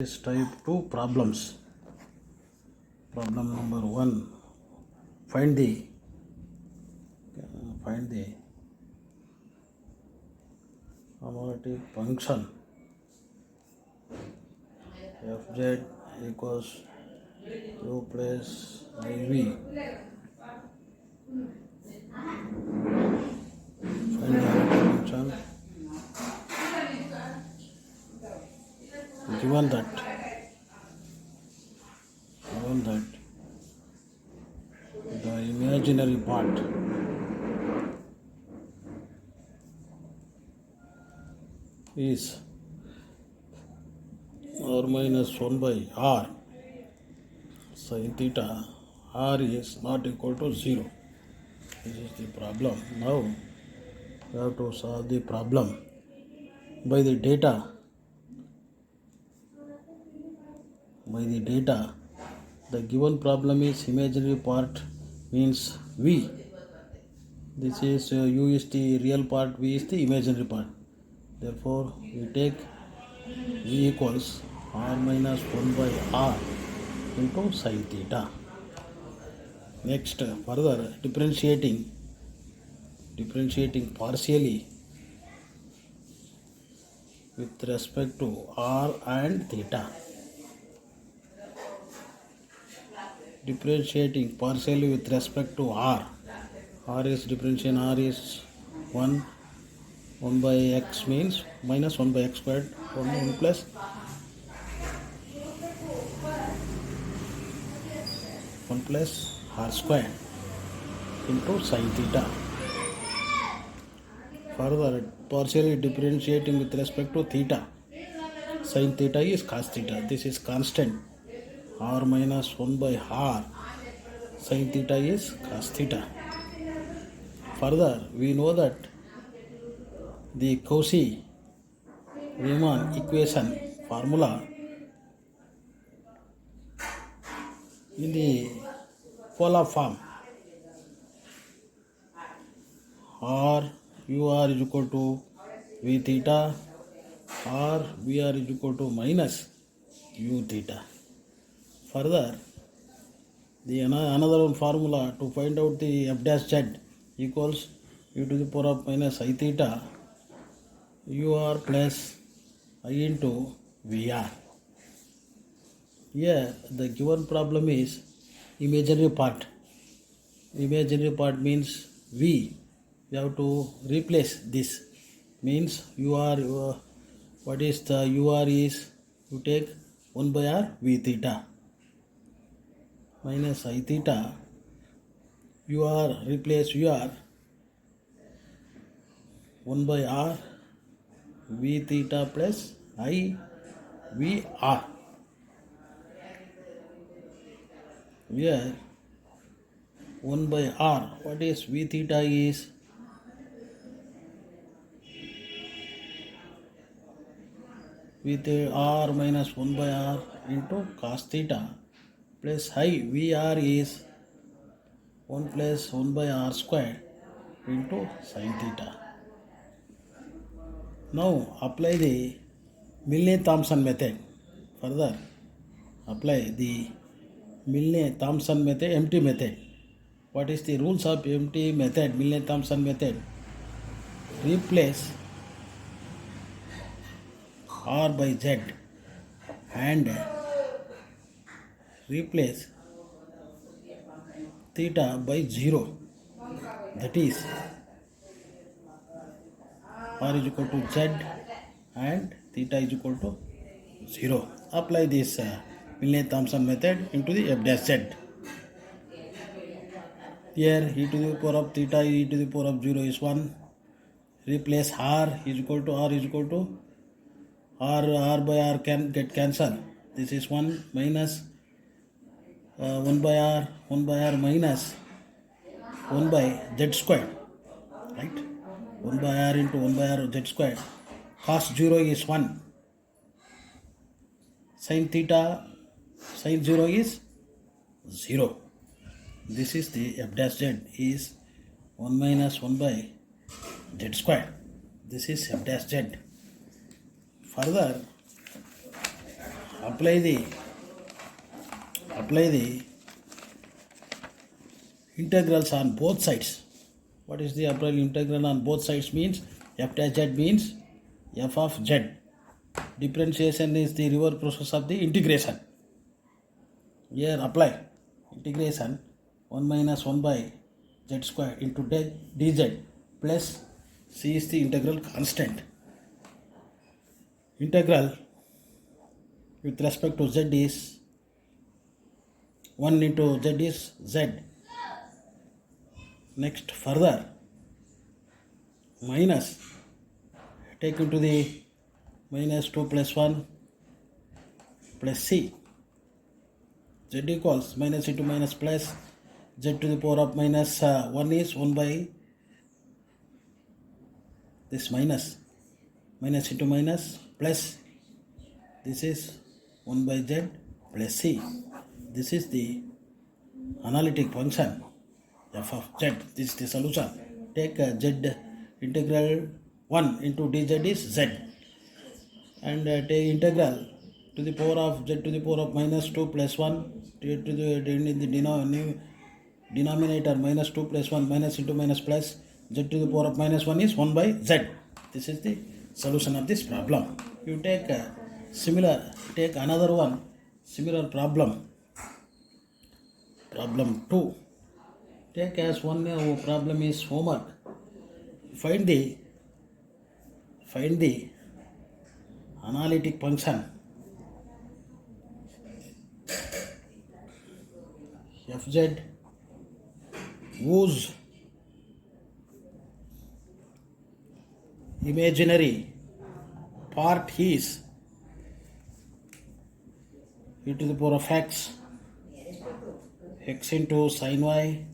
This type 2 problems. Problem number 1, find the homologic function fz equals u plus iv. Find the homologic function given that the imaginary part is r minus 1 by r sin theta, r is not equal to 0. This is the problem. Now we have to solve the problem by the data. The given problem is imaginary part means v. This is u is the real part, v is the imaginary part. Therefore we take v equals r minus 1 by r into sin theta. Next, further differentiating partially with respect to r and theta. Differentiating partially with respect to r. R is differentiation, r is 1 by x means minus 1 by x squared, 1 plus r squared into sin theta. Further, partially differentiating with respect to theta. Sin theta is cos theta. This is constant. R minus 1 by r. Sin theta is cos theta. Further, we know that the Cauchy-Riemann equation formula in the polar form r ur is equal to v theta or vr is equal to minus u theta. Further, the another one formula to find out the f dash z equals u to the power of minus I theta ur plus I into vr. Here the given problem is imaginary part. Imaginary part means v. We have to replace this. Means ur, what is the ur is, you take 1 by r v theta minus I theta, ur replace ur 1 by r v theta plus I vr. Here 1 by r, what is v theta is with r minus 1 by r into cos theta plus I vr is 1 plus 1 by r square into sin theta. Now apply the Milne-Thomson method. Further, apply the Milne-Thomson method, empty method. What is the rules of empty method, Milne-Thomson method? Replace r by z and replace theta by 0. That is r is equal to z and theta is equal to 0. Apply this Milne-Thomson method into the f dash z. Here e to the power of theta e to the power of 0 is 1. Replace r is equal to r by r can get cancelled. This is 1 minus 1 by r minus 1 by z square. Right? 1 by r into 1 by r z square. Cos 0 is 1. Sin 0 is 0. This is the f dash z is 1 minus 1 by z square. This is f dash z. Further, apply the integrals on both sides. What is the apply integral on both sides means? F dash z means f of z. Differentiation is the reverse process of the integration. Here apply integration 1 minus 1 by z square into dz plus c is the integral constant. Integral with respect to z is 1 into z is z. Next further minus take into the minus 2 plus 1 plus c. Z equals minus into minus plus z to the power of minus 1 is 1 by this minus into minus plus this is 1 by z plus c. This is the analytic function f of z. This is the solution. Take z integral 1 into dz is z and take integral to the power of z to the power of minus 2 plus 1 to the in the denominator minus 2 plus 1 minus into minus plus z to the power of minus 1 is 1 by z. This is the solution of this problem. You take another one similar problem. Problem 2. Take as one problem is homework. Find the analytic function fz whose imaginary part is e to the power of x into sin y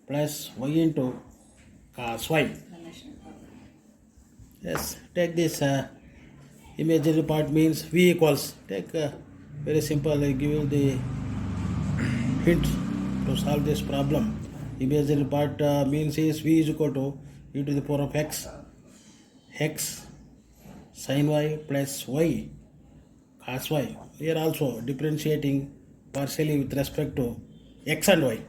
plus y into cos y. Yes, take this imaginary part means v equals, take very simple, I give you the hint to solve this problem. Imaginary part means is v is equal to e to the power of x sin y plus y cos y. Here also differentiating partially with respect to x and y.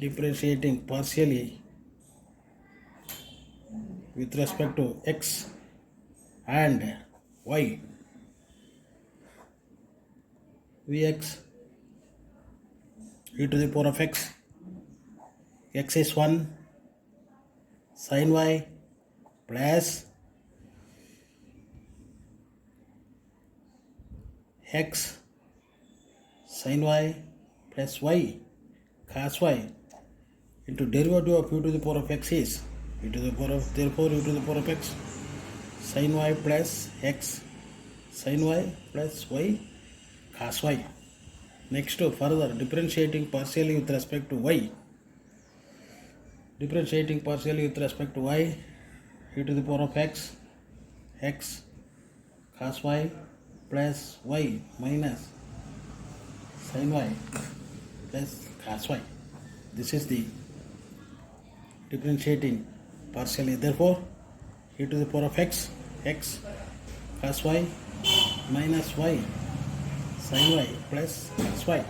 Differentiating partially with respect to x and y. Vx e to the power of x is 1 sin y plus x sin y plus y cos y into derivative of e to the power of x is e to the power of, therefore e to the power of x sin y plus x sin y plus y cos y. Next to further differentiating partially with respect to y. Differentiating partially with respect to y, e to the power of x cos y plus y minus sin y plus cos y. This is the differentiating partially. Therefore, e to the power of x cos y minus y sin y plus cos y.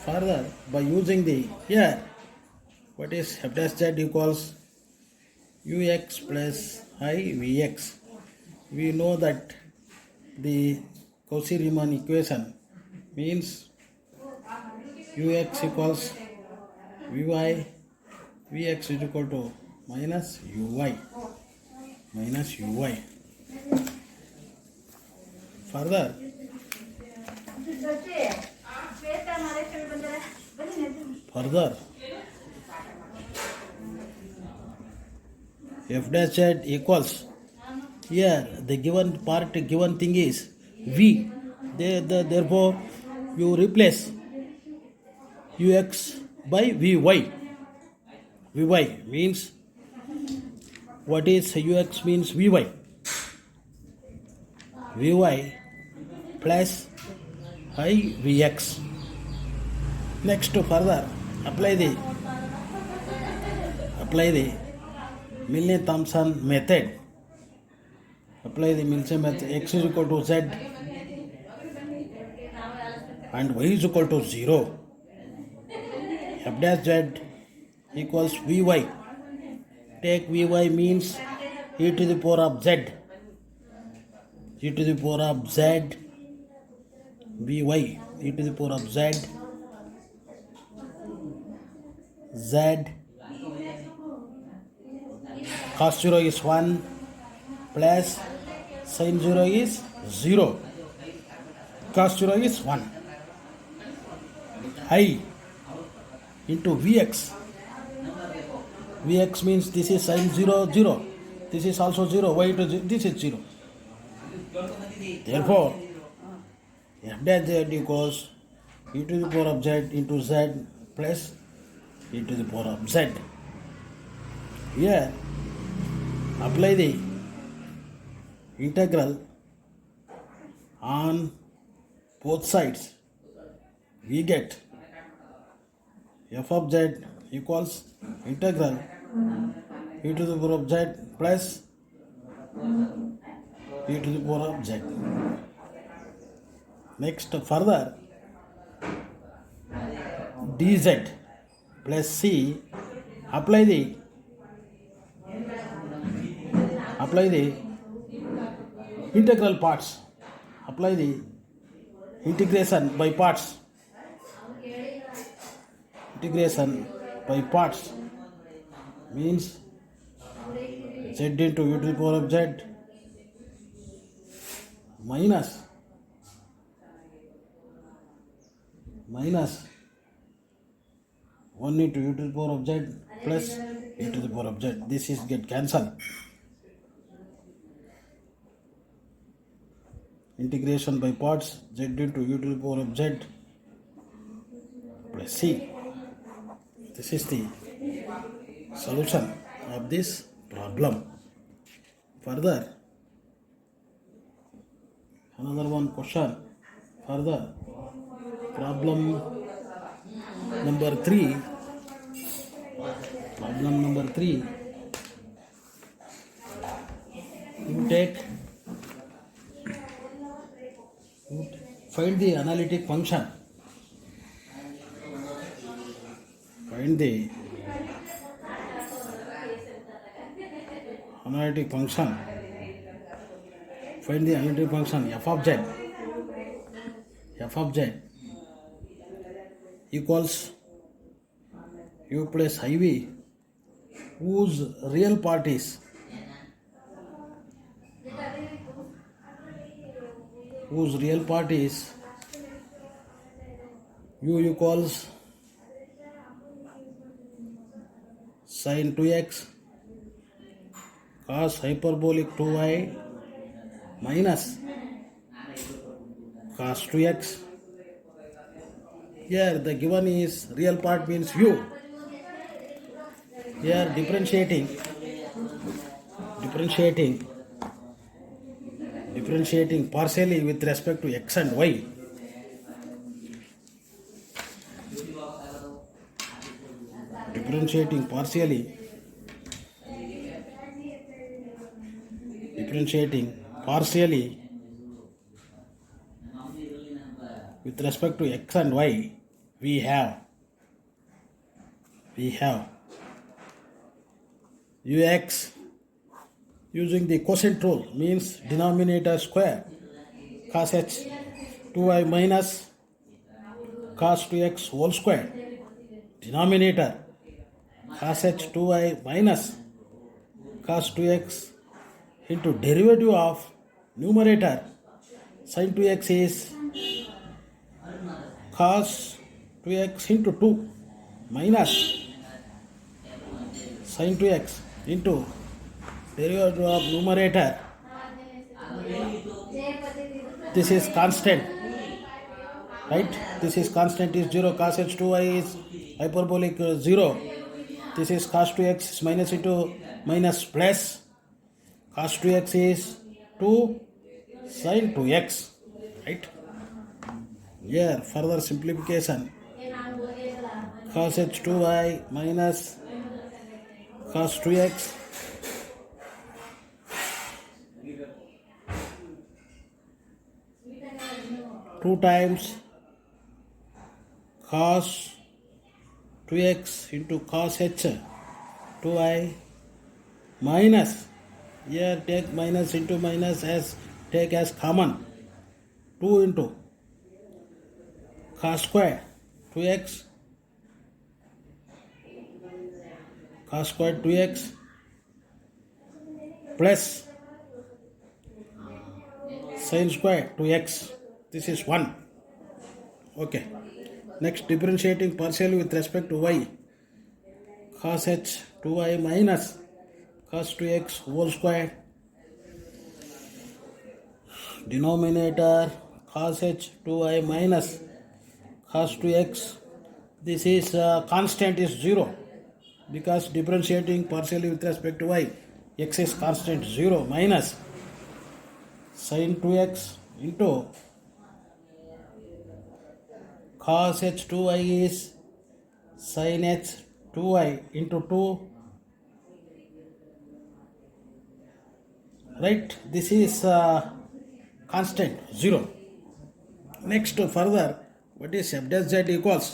Further, by using the here, what is f dash z equals ux plus I vx. We know that the Cauchy-Riemann equation means ux equals vy, vx is equal to minus uy. Further, f dash z equals, here the given thing is v. Therefore, you replace ux by vy. Vy means, what is ux means vy. Vy plus I vx. Next to further apply the Milne-Thomson method. Apply the Milne method. X is equal to z and y is equal to 0, f dash z equals vy. Take vy means e to the power of z, e to the power of z, vy, e to the power of z, z, cos 0 is 1 plus sin 0 is 0, cos 0 is 1, I into vx. Vx means this is sin 0, 0. This is also 0. Y to 0, this is 0. Therefore, f dash z equals e to the power of z into z plus e to the power of z. Here, apply the integral on both sides. We get f of z equals integral e to the power of z plus e to the power of z. Next, further, dz plus c, apply the integral parts, apply the integration by parts, integration by parts means z into e to the power of z minus 1 into e to the power of z plus e to the power of z. This is get cancelled. Integration by parts, z into e to the power of z plus c. This is the solution of this problem. Further, another one question. Further, problem number 3. Problem number 3. Find the analytic function. Find the analytic function. Find the analytic function f of z. F of z equals u plus iv, whose real part is u equals sin 2x cos hyperbolic 2y minus cos 2x. Here the given is real part means u. Here differentiating partially with respect to x and y. Differentiating partially with respect to x and y, we have ux using the quotient rule means denominator square, cos h 2y minus cos 2x whole square, denominator cos h 2y minus cos 2x into derivative of numerator sin 2x is cos 2x into 2 minus sin 2x into derivative of numerator. This is constant, right? This is constant is 0. Cos h 2y is hyperbolic 0. This is cos 2x is minus into minus plus. Cos 2x is 2 sin 2x, right? Here further simplification, cos h 2y minus cos 2x two times cos 2x into cos h 2i minus, here take minus into minus as take as common, 2 into cos square 2x cos square 2x plus sin square 2x. This is 1. Okay. Next, differentiating partially with respect to y. Cos h 2y minus cos 2x whole square. Denominator cos h 2y minus cos 2x. This is constant is 0 because differentiating partially with respect to y. X is constant 0 minus sin 2x into cos h 2y is sin h 2y into 2, right? This is constant 0. Next, further, what is f dash z equals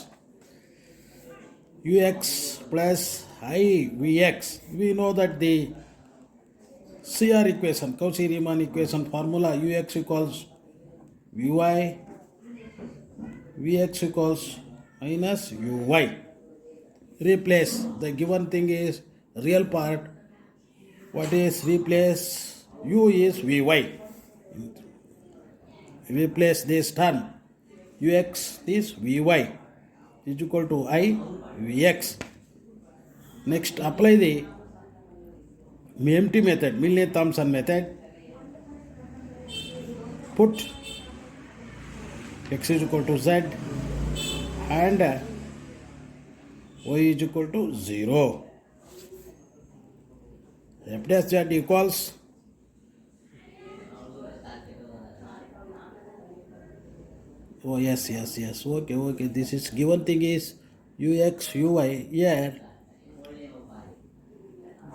ux plus I vx. We know that the CR equation, Cauchy-Riemann equation formula, ux equals vy, vx equals minus uy. Replace, the given thing is real part. What is replace? U is vy. Replace this term. Ux is vy is equal to I vx. Next, apply the empty method, Milne-Thomson method. Put x is equal to z and y is equal to 0. F dash z equals yes. Okay. This is given thing is ux uy. Here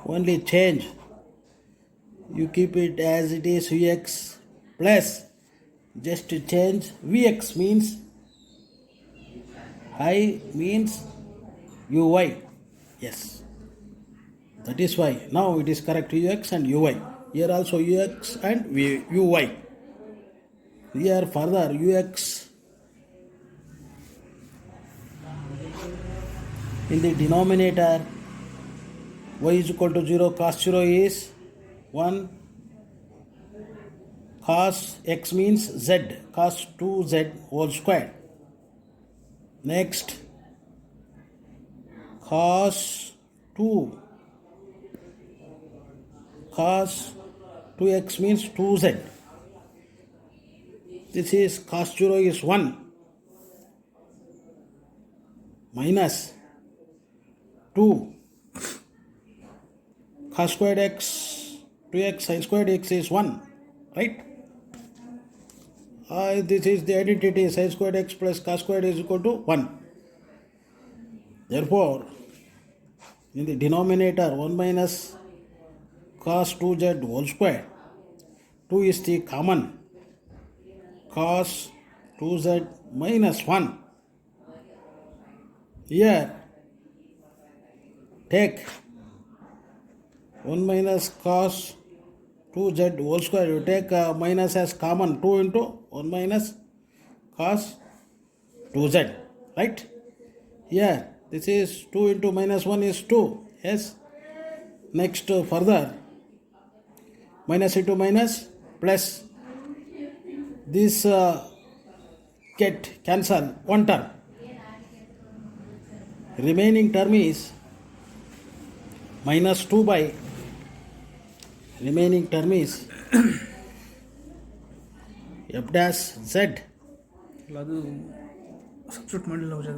only change. You keep it as it is ux plus just to change vx means I means uy. Yes. That is why now it is correct ux and uy. Here also ux and uy. Here further ux in the denominator, y is equal to 0, cos 0 is 1, cos x means z, cos 2z whole square. Next, cos 2x means 2z. This is cos 0 is 1 minus 2 cos squared x 2x sin squared x is 1, right? This is the identity, sin squared x plus cos squared is equal to 1. Therefore, in the denominator 1 minus cos 2z whole square, 2 is the common, cos 2z minus 1. Here take 1 minus cos 2z whole square, you take minus as common, 2 into 1 minus cos 2z, right? Here this is 2 into minus 1 is 2. Yes. Next, further minus into minus plus, this get cancel one term. Remaining term is minus 2 by remaining term is f dash z. ಅದು substitute ಮಾಡಿಲ್ಲ ಅದು.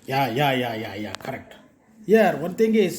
Yeah, correct. Here one thing is